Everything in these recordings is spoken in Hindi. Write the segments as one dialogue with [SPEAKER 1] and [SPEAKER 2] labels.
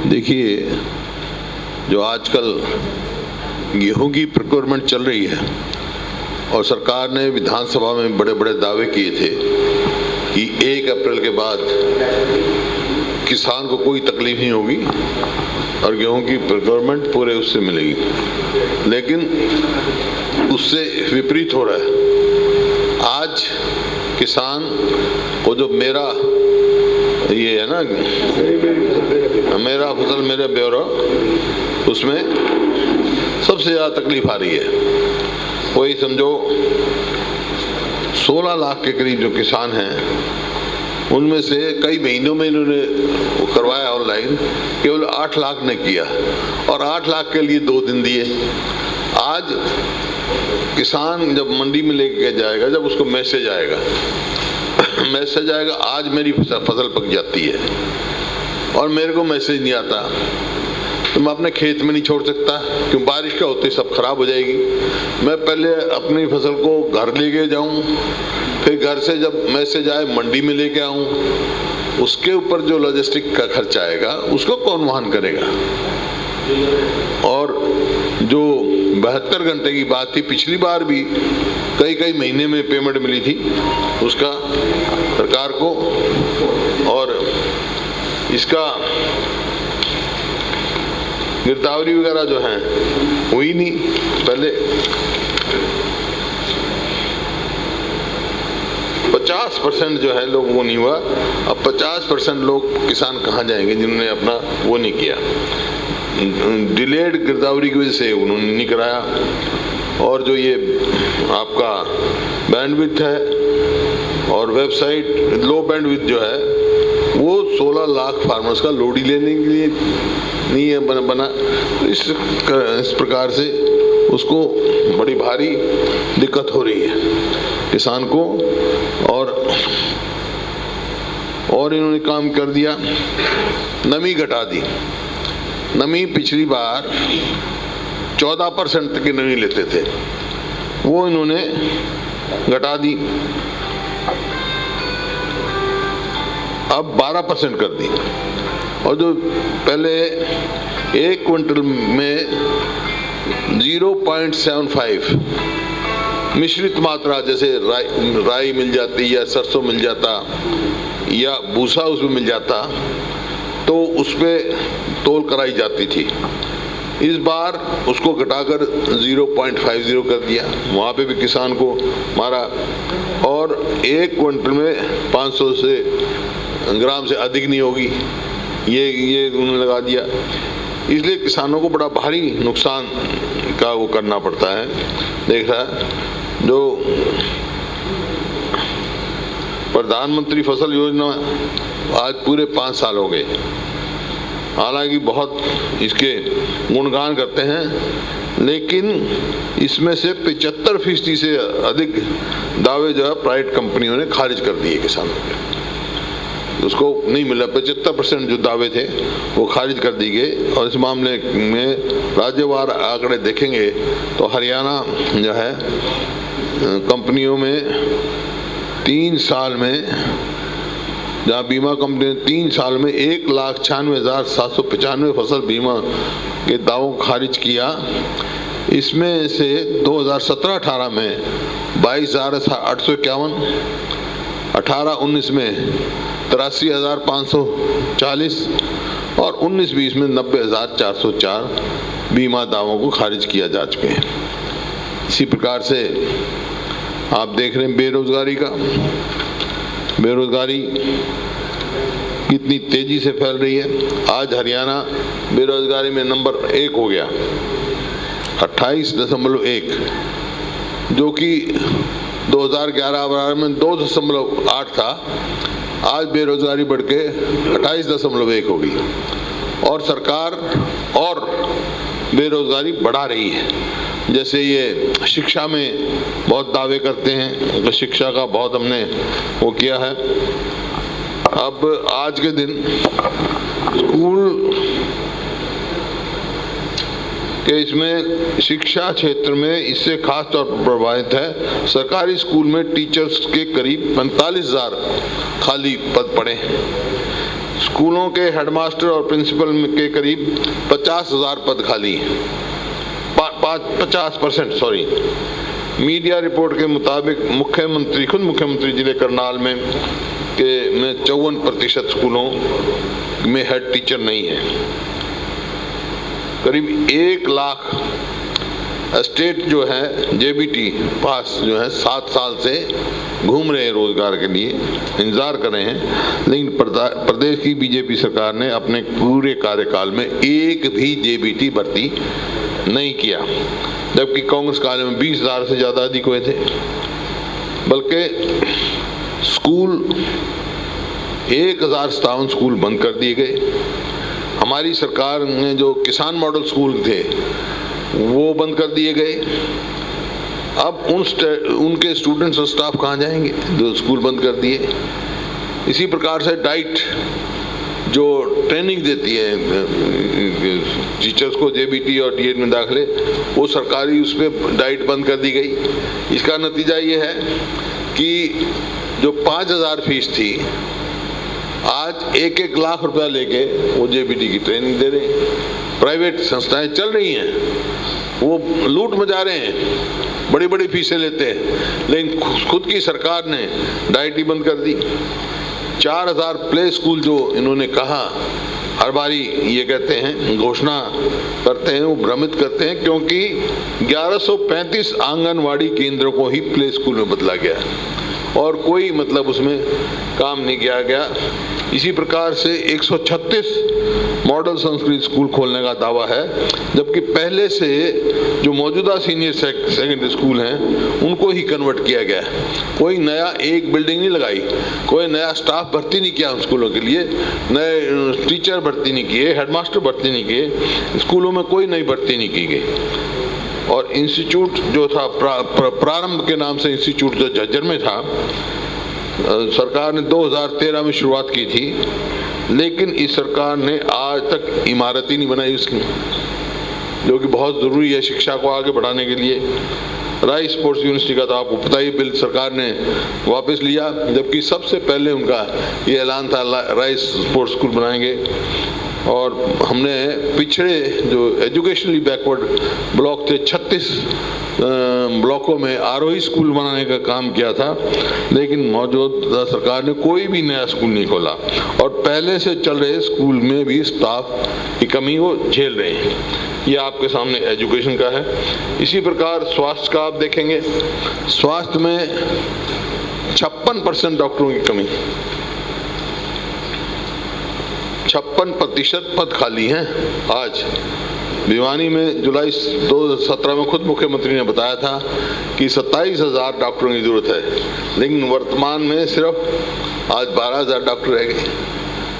[SPEAKER 1] देखिए, जो आजकल गेहूं की प्रोक्योरमेंट चल रही है और सरकार ने विधानसभा में बड़े बड़े दावे किए थे कि 1 अप्रैल के बाद किसान को कोई तकलीफ नहीं होगी और गेहूं की प्रोक्योरमेंट पूरे उससे मिलेगी, लेकिन उससे विपरीत हो रहा है। आज किसान को जो मेरा ये है ना, मेरा फसल मेरा ब्यौरा, उसमें सबसे ज़्यादा तकलीफ आ रही है। वही समझो 16 लाख के करीब जो किसान हैं, उनमें से कई महीनों में इन्होंने करवाया ऑनलाइन, केवल 8 लाख ने किया और 8 लाख के लिए 2 दिन दिए। आज किसान जब मंडी में लेके जाएगा, जब उसको मैसेज आएगा आज मेरी फसल पक जाती है और मेरे को मैसेज नहीं आता, तो मैं अपने खेत में नहीं छोड़ सकता, क्यों बारिश का होते सब खराब हो जाएगी। मैं पहले अपनी फसल को घर लेके जाऊं, फिर घर से जब मैसेज आए मंडी में लेके आऊं, उसके ऊपर जो लॉजिस्टिक का खर्चा आएगा उसको कौन वहन करेगा। और जो 72 घंटे की बात थी, पिछली बार भी कई महीने में पेमेंट मिली थी उसका सरकार को, और इसका गिरदावरी वगैरह जो है हुई नहीं। पहले 50% जो है लोगों को नहीं हुआ, अब 50% लोग किसान कहाँ जाएंगे जिन्होंने अपना वो नहीं किया। डिलेड गिरदावरी की वजह से उन्होंने नहीं कराया। और जो ये आपका बैंडविड्थ है और वेबसाइट लो बैंडविड्थ जो है, वो 16 लाख फार्मर्स का लोड ही लेने के लिए नहीं है बना। इस प्रकार से उसको बड़ी भारी दिक्कत हो रही है किसान को। और इन्होंने काम कर दिया, नमी घटा दी। नमी पिछली बार 14% तक की नमी लेते थे, वो इन्होंने घटा दी, अब 12% कर दी। और जो पहले 1 क्विंटल में 0.75 मिश्रित मात्रा, जैसे राई मिल जाती या सरसों मिल जाता या भूसा उसमें मिल जाता, तो उस पर तोल कराई जाती थी। इस बार उसको घटाकर 0.50 कर दिया, वहाँ पे भी किसान को मारा। और 1 क्विंटल में 500 से ग्राम से अधिक नहीं होगी, ये उन्होंने लगा दिया। इसलिए किसानों को बड़ा भारी नुकसान का वो करना पड़ता है। देख रहा है जो प्रधानमंत्री फसल योजना आज पूरे 5 साल हो गए, हालांकि बहुत इसके गुणगान करते हैं, लेकिन इसमें से 75% से अधिक दावे जो है प्राइवेट कंपनियों ने खारिज कर दिए किसानों के, उसको नहीं मिला। 75% जो दावे थे वो खारिज कर दी गए। और इस मामले में राज्यवार आंकड़े देखेंगे तो हरियाणा जो है कंपनियों में 3 साल में, जहाँ बीमा कंपनी ने 3 साल में 1,96,795 फसल बीमा के दावों को खारिज किया। इसमें से 2017-18 में 22,851, 18-19 में 83,540 और 19-20 में 90,404 बीमा दावों को खारिज किया जा चुके हैं। इसी प्रकार से आप देख रहे हैं बेरोजगारी कितनी तेजी से फैल रही है। आज हरियाणा बेरोजगारी में नंबर 1 हो गया, 28.1, जो कि 2011 में 2.8 था। आज बेरोजगारी बढ़ के 28.1 होगी और सरकार और बेरोजगारी बढ़ा रही है। जैसे ये शिक्षा में बहुत दावे करते हैं, तो शिक्षा का बहुत हमने वो किया है। अब आज के दिन स्कूल के इसमें शिक्षा क्षेत्र में इससे खास तौर पर प्रभावित है। सरकारी स्कूल में टीचर्स के करीब 45,000 खाली पद पड़े हैं। स्कूलों के हेडमास्टर और प्रिंसिपल के करीब 50,000 पद खाली हैं, 50%। सॉरी, मीडिया रिपोर्ट के मुताबिक खुद मुख्यमंत्री जिले करनाल में 54% स्कूलों में हेड टीचर नहीं है। करीब 1 लाख स्टेट जो है जेबीटी पास जो है 7 साल से घूम रहे हैं, रोजगार के लिए इंतजार कर रहे हैं, लेकिन प्रदेश की बीजेपी सरकार ने अपने पूरे कार्यकाल में एक भी जेबीटी भर्ती नहीं किया, जबकि कांग्रेस काल में 20,000 से ज्यादा अधिक हुए थे। बल्कि स्कूल 1057 स्कूल बंद कर दिए गए। हमारी सरकार ने जो किसान मॉडल स्कूल थे वो बंद कर दिए गए। अब उनके स्टूडेंट्स और स्टाफ कहाँ जाएंगे जो स्कूल बंद कर दिए। इसी प्रकार से डाइट जो ट्रेनिंग देती है टीचर्स को जेबीटी और डीएड में दाखिले, वो सरकारी उस पर डाइट बंद कर दी गई। इसका नतीजा ये है कि जो 5,000 फीस थी, आज 1-1 लाख रुपया लेके वो जेबीटी की ट्रेनिंग दे रहे हैं। प्राइवेट संस्थाएं चल रही हैं, वो लूट मचा रहे हैं, बड़ी बड़ी फीसें लेते हैं, लेकिन खुद की सरकार ने डाइट ही बंद कर दी। 4,000 प्ले स्कूल जो इन्होंने कहा, हर बारी ये कहते हैं, घोषणा करते हैं, वो भ्रमित करते हैं, क्योंकि 1135 आंगनवाड़ी केंद्रों को ही प्ले स्कूल में बदला गया और कोई मतलब उसमें काम नहीं किया गया। इसी प्रकार से 136 मॉडल संस्कृत स्कूल खोलने का दावा है, जबकि पहले से जो मौजूदा सीनियर सेकेंडरी स्कूल हैं उनको ही कन्वर्ट किया गया है। कोई नया एक बिल्डिंग नहीं लगाई, कोई नया स्टाफ भर्ती नहीं किया स्कूलों के लिए, नए टीचर भर्ती नहीं किए, हेडमास्टर भर्ती नहीं किए, स्कूलों में कोई नई भर्ती नहीं की गई। और इंस्टीट्यूट जो था प्रारंभ के नाम से इंस्टीट्यूट जो झज्जर में था, सरकार ने 2013 में शुरुआत की थी, लेकिन इस सरकार ने आज तक इमारत ही नहीं बनाई उसकी, जो कि बहुत ज़रूरी है शिक्षा को आगे बढ़ाने के लिए। राइस स्पोर्ट्स यूनिवर्सिटी का तो आपको पता ही, बिल सरकार ने वापस लिया, जबकि सबसे पहले उनका ये ऐलान था राइस स्पोर्ट्स स्कूल बनाएंगे। और हमने पिछड़े जो एजुकेशनली बैकवर्ड ब्लॉक थे 36 ब्लॉकों में आरोही स्कूल बनाने का काम किया था, लेकिन मौजूदा सरकार ने कोई भी नया स्कूल नहीं खोला और पहले से चल रहे स्कूल में भी स्टाफ की कमी वो झेल रहे हैं। ये आपके सामने एजुकेशन का है। इसी प्रकार स्वास्थ्य का आप देखेंगे, स्वास्थ्य में 56% डॉक्टरों की कमी, 56% पद खाली हैं। आज भिवानी में जुलाई 2017 में खुद मुख्यमंत्री ने बताया था कि 27,000 डॉक्टरों की जरूरत है, लेकिन वर्तमान में सिर्फ आज 12,000 डॉक्टर रह गए।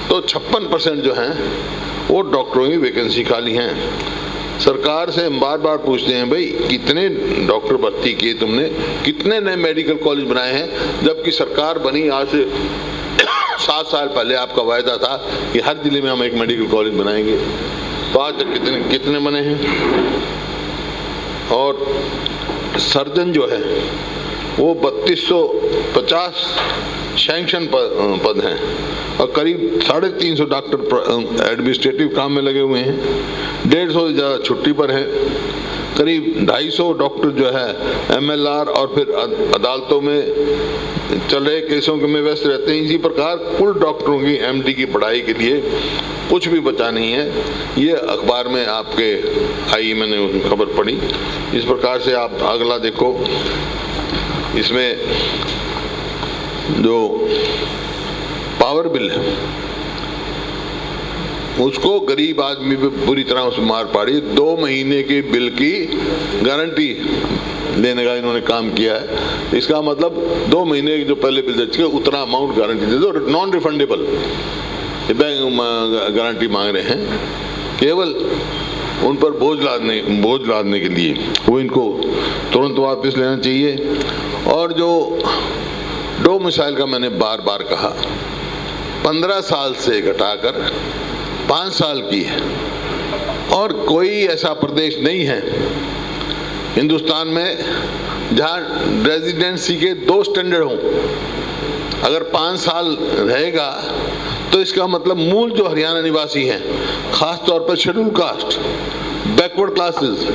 [SPEAKER 1] तो 56% जो हैं वो डॉक्टरों की वैकेंसी खाली हैं। सरकार से हम बार बार पूछते हैं, भाई कितने डॉक्टर भर्ती किए तुमने, कितने नए मेडिकल कॉलेज बनाए हैं, जबकि सरकार बनी आज से 7 साल पहले आपका वायदा था कि हर जिले में हम एक मेडिकल कॉलेज बनाएंगे, तो आज तक कितने बने हैं। और सर्जन जो है वो 3250 सैंक्शन पद हैं और करीब 350 डॉक्टर एडमिनिस्ट्रेटिव काम में लगे हुए हैं, 150 से ज़्यादा छुट्टी पर हैं, करीब 250 डॉक्टर जो है MLR और फिर अदालतों में चल रहे केसों में व्यस्त रहते हैं। इसी प्रकार कुल डॉक्टरों की MD की पढ़ाई के लिए कुछ भी बचा नहीं है। ये अखबार में आपके आई, मैंने खबर पढ़ी। इस प्रकार से आप अगला देखो, इसमें जो पावर बिल है उसको गरीब आदमी पे पूरी तरह उसे मार पाड़ी। 2 महीने के बिल की गारंटी लेने का इन्होंने काम किया है। इसका मतलब 2 महीने की जो पहले बिल दे उतना अमाउंट गारंटी दे दो, नॉन रिफंडेबल बैंक गारंटी मांग रहे हैं, केवल उन पर बोझ लादने के लिए। वो इनको तुरंत वापस लेना चाहिए। और जो डोमिसाइल का मैंने बार बार कहा, 15 साल से घटाकर 5 साल की है, और कोई ऐसा प्रदेश नहीं है हिंदुस्तान में जहां रेजिडेंसी के 2 स्टैंडर्ड हों। अगर 5 साल रहेगा तो इसका मतलब मूल जो हरियाणा निवासी हैं, खास तौर पर शेड्यूल कास्ट, बैकवर्ड क्लासेस,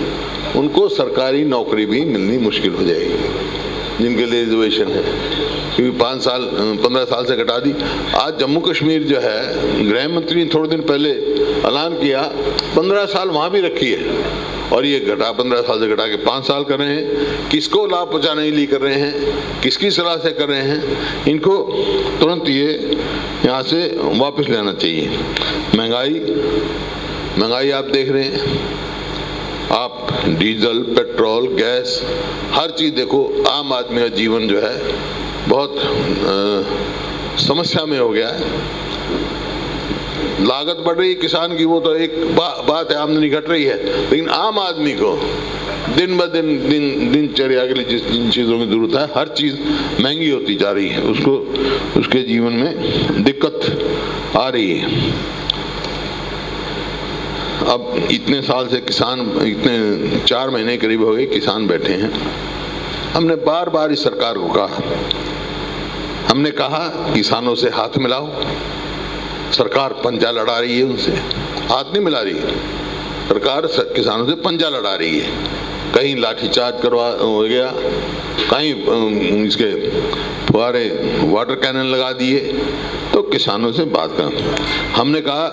[SPEAKER 1] उनको सरकारी नौकरी भी मिलनी मुश्किल हो जाएगी, जिनके लिए रिजर्वेशन है, क्योंकि 15 साल से घटा दी। आज जम्मू कश्मीर जो है, गृह मंत्री ने थोड़े दिन पहले ऐलान किया 15 साल वहाँ भी रखी है, और ये 15 साल से घटा के 5 साल कर रहे हैं। किसको लाभ पहुँचाने के लिए कर रहे हैं, किसकी सलाह से कर रहे हैं, इनको तुरंत ये यहाँ से वापस लेना चाहिए। महंगाई आप देख रहे हैं, आप डीजल, पेट्रोल, गैस, हर चीज़ देखो, आम आदमी का जीवन जो है बहुत समस्या में हो गया है। लागत बढ़ रही है किसान की, वो तो एक बात है, आमदनी घट रही है, लेकिन आम आदमी को दिन ब दिन दिनचर्या के लिए जिन चीज़ों की जरूरत है, हर चीज़ महंगी होती जा रही है, उसको उसके जीवन में दिक्कत आ रही है। अब इतने साल से किसान, इतने 4 महीने करीब हो गए किसान बैठे हैं। हमने बार बार इस सरकार को कहा, हमने कहा किसानों से हाथ मिलाओ। सरकार पंजा लड़ा रही है, उनसे हाथ नहीं मिला रही है। सरकार किसानों से पंजा लड़ा रही है, कहीं लाठीचार्ज करवा हो गया, कहीं इसके फुहारे वाटर कैनन लगा दिए। तो किसानों से बात कर, हमने कहा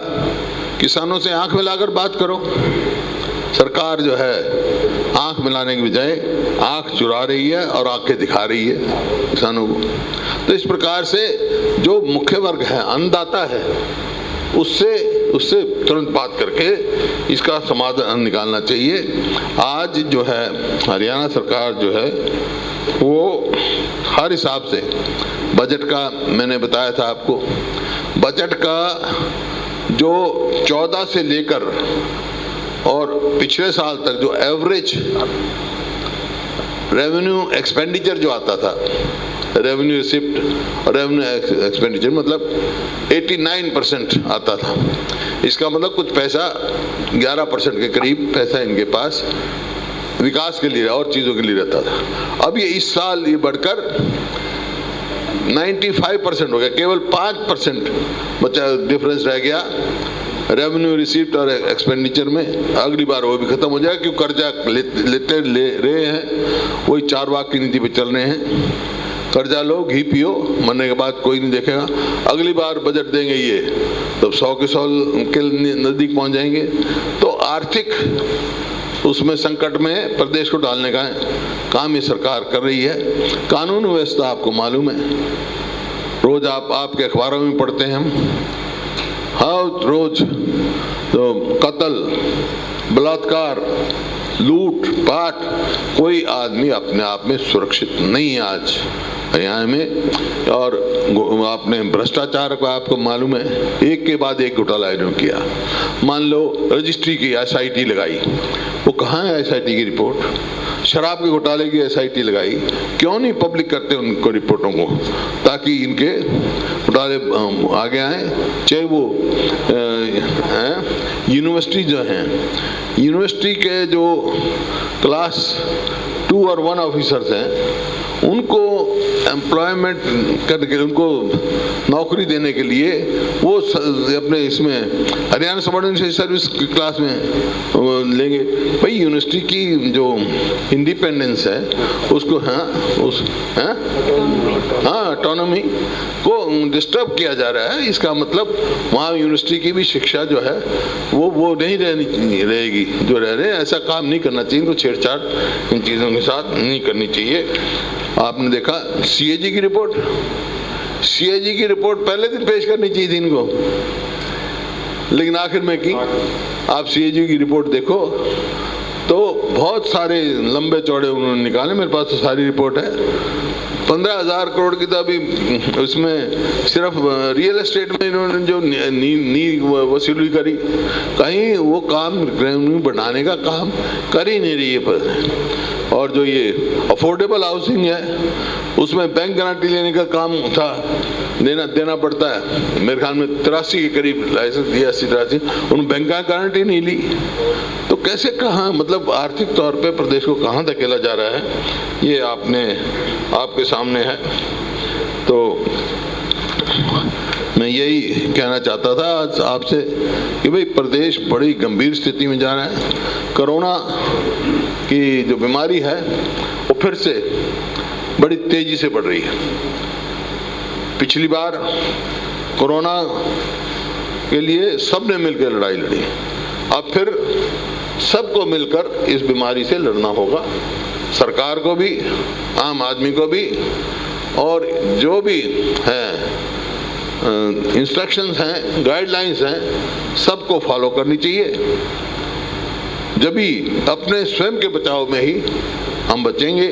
[SPEAKER 1] किसानों से आंख मिलाकर बात करो। सरकार जो है आंख मिलाने की बजाय आंख चुरा रही है और आंखें दिखा रही है किसानों को। तो इस प्रकार से जो मुख्य वर्ग है, अन्नदाता है, उससे तुरंत बात करके इसका समाधान निकालना चाहिए। आज जो है हरियाणा सरकार जो है वो हर हिसाब से बजट का, मैंने बताया था आपको, बजट का जो 14 से लेकर और पिछले साल तक जो एवरेज रेवेन्यू एक्सपेंडिचर जो आता था, रेवेन्यू रिसिप्ट और रेवेन्यू एक्सपेंडिचर, मतलब 89% आता था। इसका मतलब कुछ पैसा, 11% के करीब पैसा इनके पास विकास के लिए और चीज़ों के लिए रहता था। अब ये इस साल ये बढ़कर 95% हो गया, केवल 5% बचा, डिफरेंस रह गया रेवेन्यू रिसीप्ट और एक्सपेंडिचर में। अगली बार वो भी खत्म हो जाएगा, क्योंकि कर्जा ले रहे हैं, वही 4 वाक की नीति पे चल रहे हैं। कर्जा लो, घी पियो, मरने के बाद कोई नहीं देखेगा। अगली बार बजट देंगे ये तो 100 के 100 के नज़दीक पहुंच जाएंगे। तो आर्थिक उसमें संकट में प्रदेश को डालने का काम ये सरकार कर रही है। कानून व्यवस्था आपको मालूम है, रोज आपके अखबारों में पढ़ते हैं हम, हर रोज तो कत्ल, बलात्कार, लूट पाट, कोई आदमी अपने आप में सुरक्षित नहीं है आज हरियाणा में। और आपने भ्रष्टाचार का आपको मालूम है, एक के बाद एक घोटाला इन्होंने किया। मान लो रजिस्ट्री की SIT लगाई, वो कहाँ है SIT की रिपोर्ट? शराब के घोटाले की SIT लगाई, क्यों नहीं पब्लिक करते उनको रिपोर्टों को, ताकि इनके घोटाले आगे आए। चाहे वो यूनिवर्सिटी जो हैं, यूनिवर्सिटी के जो क्लास 2 और 1 ऑफिसर्स हैं, उनको एम्प्लॉयमेंट करके, उनको नौकरी देने के लिए वो अपने इसमें हरियाणा सबऑर्डिनेट सर्विस क्लास में लेंगे। भाई यूनिवर्सिटी की जो इंडिपेंडेंस है उसको, ऑटोनॉमी को डिस्टर्ब किया जा रहा है। इसका मतलब वहाँ यूनिवर्सिटी की भी शिक्षा जो है वो नहीं रहेगी जो रह रहे हैं। ऐसा काम नहीं करना चाहिए, इनको छेड़छाड़ इन चीज़ों के साथ नहीं करनी चाहिए। आपने देखा CAG की रिपोर्ट, CAG की रिपोर्ट पहले दिन पेश करनी चाहिए थी इनको, लेकिन आखिर में की। आप CAG की रिपोर्ट देखो तो बहुत सारे लंबे चौड़े उन्होंने निकाले, मेरे पास तो सारी रिपोर्ट है। 15,000 करोड़ की तो अभी उसमें सिर्फ रियल एस्टेट में इन्होंने जो नी वसूली करी, कहीं वो काम रेवेन्यू बढ़ाने का काम कर ही नहीं रही है। पर और जो ये अफोर्डेबल हाउसिंग है, उसमें बैंक गारंटी लेने का काम था, देना पड़ता है। मेरे ख्याल में 83 के करीब लाइसेंस दिया, 83, उन्होंने बैंक का गारंटी नहीं ली। तो कैसे, कहाँ, मतलब आर्थिक तौर पे प्रदेश को कहाँ धकेला जा रहा है, ये आपके सामने है। तो मैं यही कहना चाहता था आज आपसे कि भाई प्रदेश बड़ी गंभीर स्थिति में जा रहा है। कोरोना की जो बीमारी है वो फिर से बड़ी तेजी से बढ़ रही है। पिछली बार कोरोना के लिए सबने मिलकर लड़ाई लड़ी, अब फिर सबको मिलकर इस बीमारी से लड़ना होगा। सरकार को भी, आम आदमी को भी, और जो भी है इंस्ट्रक्शंस हैं, गाइडलाइंस हैं, सबको फॉलो करनी चाहिए। जब भी अपने स्वयं के बचाव में ही हम बचेंगे,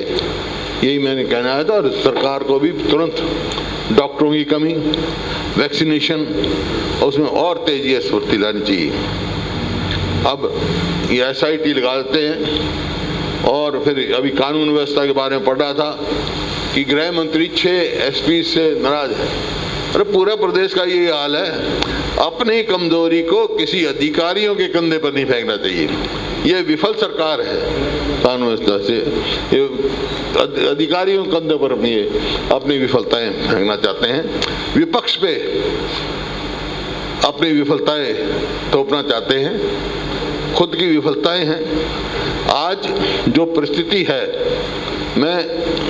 [SPEAKER 1] यही मैंने कहना है। और सरकार को भी तुरंत डॉक्टरों की कमी, वैक्सीनेशन, उसमें और तेजी स्फूर्ति लानी चाहिए। अब ये SIT लगा देते हैं। और फिर अभी कानून व्यवस्था के बारे में पढ़ रहा था कि गृह मंत्री 6 SP से नाराज है। अरे पूरे प्रदेश का ये हाल है। अपनी कमजोरी को किसी अधिकारियों के कंधे पर नहीं फेंकना चाहिए। ये विफल सरकार है कानून व्यवस्था से, ये अधिकारियों के कंधे पर अपनी विफलताएं फेंकना चाहते हैं। विपक्ष पे अपनी विफलताएं थोपना चाहते हैं, खुद की विफलताएं हैं। आज जो परिस्थिति है, मैं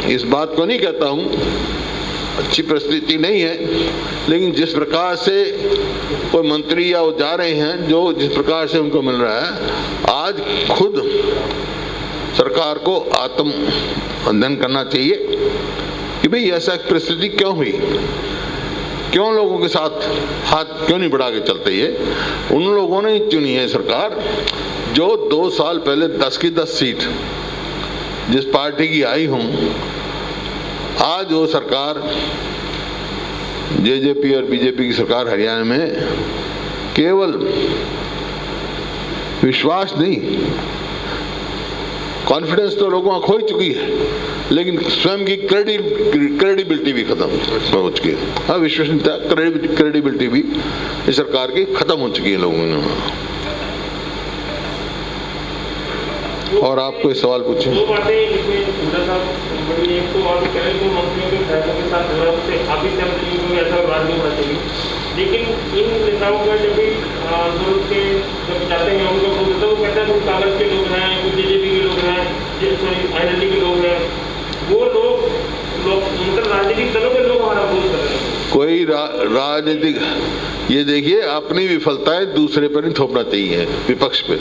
[SPEAKER 1] इस बात को नहीं कहता हूं अच्छी परिस्थिति नहीं है, लेकिन जिस प्रकार से कोई मंत्री या वो जा रहे हैं, जो जिस प्रकार से उनको मिल रहा है, आज खुद सरकार को आत्मअध्ययन करना चाहिए कि भाई ऐसा परिस्थिति क्यों हुई, क्यों लोगों के साथ हाथ क्यों नहीं बढ़ा के चलते। ये उन लोगों ने चुनी है सरकार जो 2 साल पहले 10 की 10 सीट जिस पार्टी की आई हूं, आज वो सरकार JJP और BJP की सरकार हरियाणा में केवल विश्वास नहीं, कॉन्फिडेंस तो लोगों का खो ही चुकी है, लेकिन स्वयं की क्रेडिबिलिटी भी खत्म हो चुकी है। हाँ, विश्वसनीयता, क्रेडिबिलिटी भी इस सरकार की खत्म हो चुकी है लोगों ने। और आप कोई सवाल पूछें।
[SPEAKER 2] दो बातें इसमें पूरा सा बड़ी, एक तो आप कह रहे हैं मंत्रियों के फैसलों के साथ आप ही ऐसा विवाद नहीं होना चाहिए, लेकिन इन नेताओं का जब भी आंदोलन के जब जाते हैं उनको तो वो कहते हैं कुछ कांग्रेस के लोग हैं, कुछ JJP के लोग हैं, INLD के लोग हैं, वो लोग मतलब राजनीतिक दलों के लोग हमारा विरोध कर रहे हैं।
[SPEAKER 1] कोई राजनीतिक, ये देखिए अपनी विफलताएं दूसरे पर नहीं थोपना चाहिए, विपक्ष पे।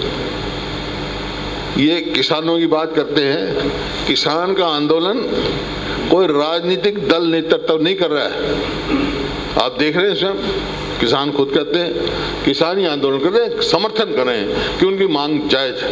[SPEAKER 1] ये किसानों की बात करते हैं, किसान का आंदोलन कोई राजनीतिक दल नेतृत्व नहीं कर रहा है। आप देख रहे हैं स्वयं, किसान खुद कहते हैं किसान ही आंदोलन कर रहे हैं, समर्थन कर रहे हैं कि उनकी मांग जायज है।